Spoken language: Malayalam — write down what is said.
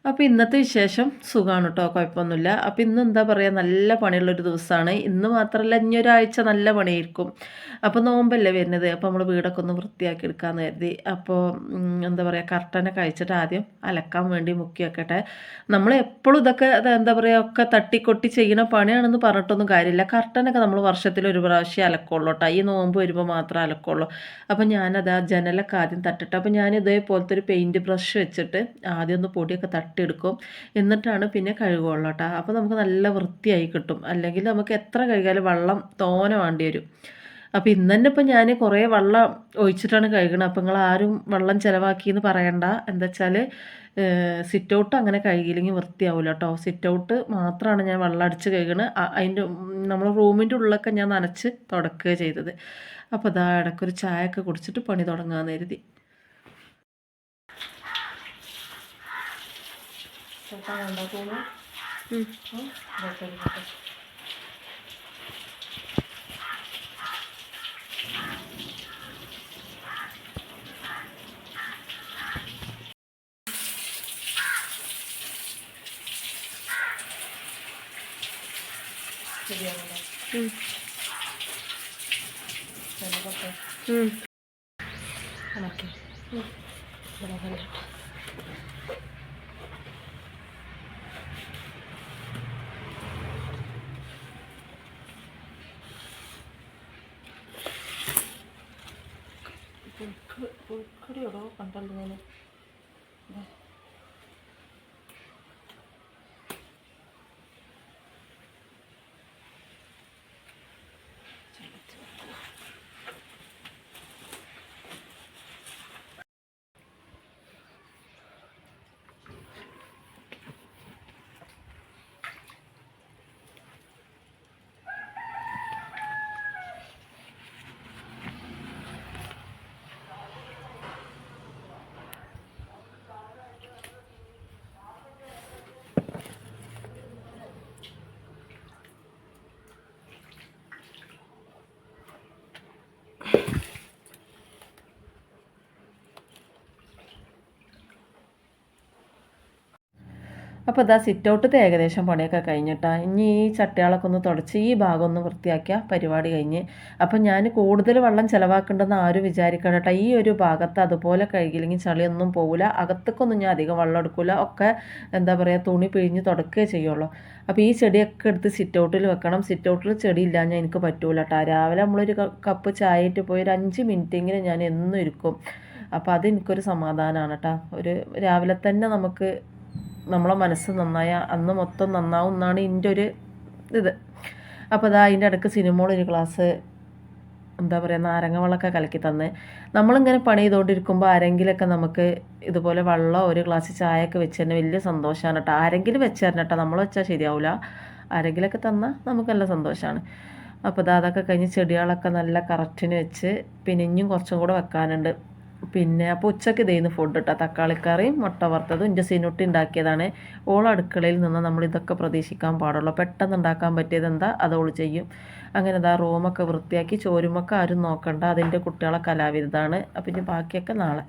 അപ്പോൾ ഇന്നത്തെ വിശേഷം സുഖമാണ് കേട്ടോ, കുഴപ്പമൊന്നുമില്ല. അപ്പോൾ ഇന്ന് എന്താ പറയുക, നല്ല പണിയുള്ളൊരു ദിവസമാണ്. ഇന്ന് മാത്രമല്ല, ഇനി ഒരാഴ്ച നല്ല പണിയായിരിക്കും. അപ്പോൾ നോമ്പല്ലേ വരുന്നത്, അപ്പോൾ നമ്മൾ വീടൊക്കെ ഒന്ന് വൃത്തിയാക്കി എടുക്കാമെന്ന് കരുതി. അപ്പോൾ എന്താ പറയുക, കർട്ടനൊക്കെ അയച്ചിട്ട് ആദ്യം അലക്കാൻ വേണ്ടി മുക്കി വെക്കട്ടെ. നമ്മൾ എപ്പോഴും ഇതൊക്കെ എന്താ പറയുക ഒക്കെ തട്ടിക്കൊട്ടി ചെയ്യുന്ന പണിയാണെന്ന് പറഞ്ഞിട്ടൊന്നും കാര്യമില്ല. കർട്ടനൊക്കെ നമ്മൾ വർഷത്തിൽ ഒരു പ്രാവശ്യം അലക്കുള്ളൂ കേട്ടോ. ഈ നോമ്പ് വരുമ്പോൾ മാത്രമേ അലക്കുള്ളൂ. അപ്പോൾ ഞാനത് ആ ജനലൊക്കെ ആദ്യം തട്ടിട്ട്, അപ്പോൾ ഞാൻ ഇതേപോലത്തെ ഒരു പെയിൻറ്റ് ബ്രഷ് വെച്ചിട്ട് ആദ്യം ഒന്ന് പൊടിയൊക്കെ തട്ടിയെടുക്കും. എന്നിട്ടാണ് പിന്നെ കഴുകുള്ളൂ കേട്ടോ. അപ്പോൾ നമുക്ക് നല്ല വൃത്തിയായി കിട്ടും. അല്ലെങ്കിൽ നമുക്ക് എത്ര കഴുകിയാലും വെള്ളം തോനെ വേണ്ടി വരും. അപ്പോൾ ഇന്ന് തന്നെ ഇപ്പം ഞാൻ കുറേ വെള്ളം ഒഴിച്ചിട്ടാണ് കഴുകണത്. അപ്പോൾ നിങ്ങൾ ആരും വെള്ളം ചിലവാക്കിയെന്ന് പറയണ്ട. എന്താ വെച്ചാൽ സിറ്റ് ഔട്ട് അങ്ങനെ കഴുകിയില്ലെങ്കിൽ വൃത്തിയാവില്ല കേട്ടോ. സിറ്റ് ഔട്ട് മാത്രമാണ് ഞാൻ വെള്ളം അടിച്ച് കഴുകണത്. അതിൻ്റെ നമ്മൾ റൂമിൻ്റെ ഉള്ളിലൊക്കെ ഞാൻ നനച്ച് തുടക്കുക ചെയ്തത്. അപ്പോൾ അതാ ഇടയ്ക്കൊരു ചായയൊക്കെ കുടിച്ചിട്ട് പണി തുടങ്ങാമെന്ന് കരുതി. ഉൾക്കടിയോടോ കണ്ടല്ലോ ഞാൻ. അപ്പോൾ ഇതാ സിറ്റ് ഔട്ടത്തെ ഏകദേശം പണിയൊക്കെ കഴിഞ്ഞിട്ടാണ്. ഇനി ഈ ചട്ടികളൊക്കെ ഒന്ന് തുടച്ച് ഈ ഭാഗം ഒന്ന് വൃത്തിയാക്കിയാൽ പരിപാടി കഴിഞ്ഞ്. അപ്പം ഞാൻ കൂടുതൽ വെള്ളം ചിലവാക്കേണ്ടെന്ന് ആരും വിചാരിക്കണം കേട്ടോ. ഈ ഒരു ഭാഗത്ത് അതുപോലെ കഴുകിയില്ലെങ്കിൽ ചളിയൊന്നും പോകില്ല. അകത്തേക്കൊന്നും ഞാൻ അധികം വെള്ളം എടുക്കില്ല. ഒക്കെ എന്താ പറയുക, തുണി പിഴിഞ്ഞ് തുടക്കുകയേ ചെയ്യുള്ളൂ. അപ്പോൾ ഈ ചെടിയൊക്കെ എടുത്ത് സിറ്റ് ഔട്ടിൽ വെക്കണം. സിറ്റ് ഔട്ടിൽ ചെടി ഇല്ലാഞ്ഞാൽ എനിക്ക് പറ്റൂല കേട്ടോ. രാവിലെ നമ്മളൊരു കപ്പ് ചായ ഇട്ട് പോയി ഒരു 5 മിനിറ്റെങ്കിലും ഞാൻ എന്നും ഇരിക്കും. അപ്പോൾ അതെനിക്കൊരു സമാധാനമാണ് കേട്ടോ. ഒരു രാവിലെ തന്നെ നമുക്ക് നമ്മളെ മനസ്സ് നന്നായ അന്ന് മൊത്തം നന്നാവും എന്നാണ് എൻ്റെ ഒരു ഇത്. അപ്പോൾ അതാ അതിൻ്റെ ഇടയ്ക്ക് സിനിമകളൊരു ഗ്ലാസ് എന്താ പറയുക നാരങ്ങ വെള്ളമൊക്കെ കലക്കി തന്ന്. നമ്മളിങ്ങനെ പണി ചെയ്തുകൊണ്ടിരിക്കുമ്പോൾ ആരെങ്കിലുമൊക്കെ നമുക്ക് ഇതുപോലെ വെള്ളം ഒരു ഗ്ലാസ് ചായയൊക്കെ വെച്ച് തന്നെ വലിയ സന്തോഷമാണ് കേട്ടോ. ആരെങ്കിലും വെച്ച് തരണം കേട്ടോ, നമ്മൾ വെച്ചാൽ ശരിയാവില്ല. ആരെങ്കിലുമൊക്കെ തന്നാൽ നമുക്ക് നല്ല സന്തോഷമാണ്. അപ്പോൾ അതൊക്കെ കഴിഞ്ഞ് ചെടികളൊക്കെ നല്ല കറക്റ്റിന് വെച്ച് പിന്നെ ഇനിയും കുറച്ചും കൂടെ വെക്കാനുണ്ട്. പിന്നെ അപ്പോൾ ഉച്ചയ്ക്ക് ഇതേന്ന് ഫുഡ് ഇട്ടാൽ തക്കാളിക്കറിയും മുട്ട വറുത്തതും എൻ്റെ സിനുട്ടി ഉണ്ടാക്കിയതാണ്. ഓൾ അടുക്കളയിൽ നിന്ന് നമ്മൾ ഇതൊക്കെ പ്രതീക്ഷിക്കാൻ പാടുള്ളൂ. പെട്ടെന്ന് ഉണ്ടാക്കാൻ പറ്റിയത് എന്താ അതോൾ ചെയ്യും. അങ്ങനെ ഇതാ റൂമൊക്കെ വൃത്തിയാക്കി ചോരുമൊക്കെ ആരും നോക്കണ്ട. അതിൻ്റെ കുട്ടികളെ കലാവിരുതാണ്. അപ്പം ഇനി ബാക്കിയൊക്കെ നാളെ.